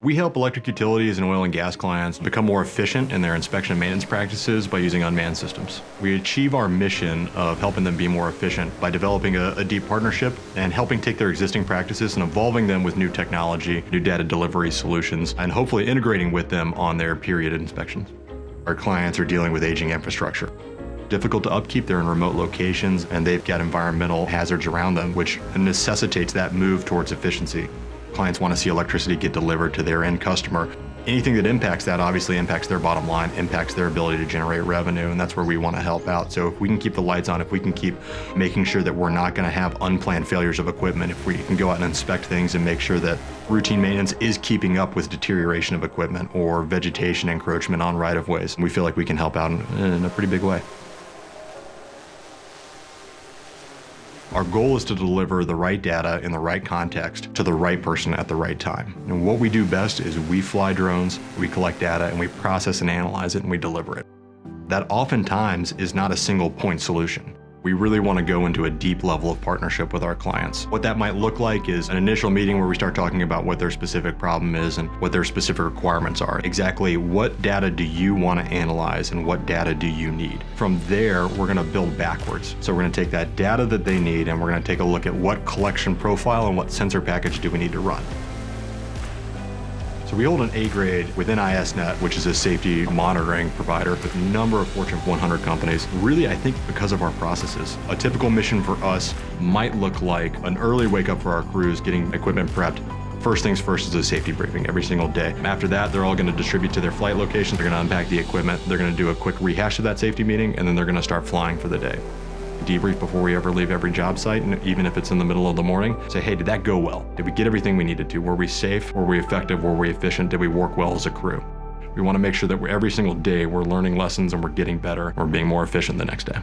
We help electric utilities and oil and gas clients become more efficient in their inspection and maintenance practices by using unmanned systems. We achieve our mission of helping them be more efficient by developing a deep partnership and helping take their existing practices and evolving them with new technology, new data delivery solutions, and hopefully integrating with them on their period inspections. Our clients are dealing with aging infrastructure. Difficult to upkeep, they're in remote locations, and they've got environmental hazards around them, which necessitates that move towards efficiency. Clients want to see electricity get delivered to their end customer. Anything that impacts that obviously impacts their bottom line, impacts their ability to generate revenue, and that's where we want to help out. So if we can keep the lights on, if we can keep making sure that we're not going to have unplanned failures of equipment, if we can go out and inspect things and make sure that routine maintenance is keeping up with deterioration of equipment or vegetation encroachment on right-of-ways, we feel like we can help out in a pretty big way. Our goal is to deliver the right data in the right context to the right person at the right time. And what we do best is we fly drones, we collect data, and we process and analyze it, and we deliver it. That oftentimes is not a single point solution. We really want to go into a deep level of partnership with our clients. What that might look like is an initial meeting where we start talking about what their specific problem is and what their specific requirements are. Exactly what data do you want to analyze and what data do you need? From there, we're going to build backwards. So we're going to take that data that they need and we're going to take a look at what collection profile and what sensor package do we need to run. So we hold an A grade within ISNet, which is a safety monitoring provider with a number of Fortune 100 companies. Really, I think because of our processes. A typical mission for us might look like an early wake up for our crews, getting equipment prepped. First things first is a safety briefing every single day. After that, they're all going to distribute to their flight locations. They're going to unpack the equipment. They're going to do a quick rehash of that safety meeting, and then they're going to start flying for the day. Debrief before we ever leave every job site, and even if it's in the middle of the morning, say, hey, did that go well? Did we get everything we needed to? Were we safe? Were we effective? Were we efficient? Did we work well as a crew? We want to make sure that every single day we're learning lessons and we're getting better, we're being more efficient the next day.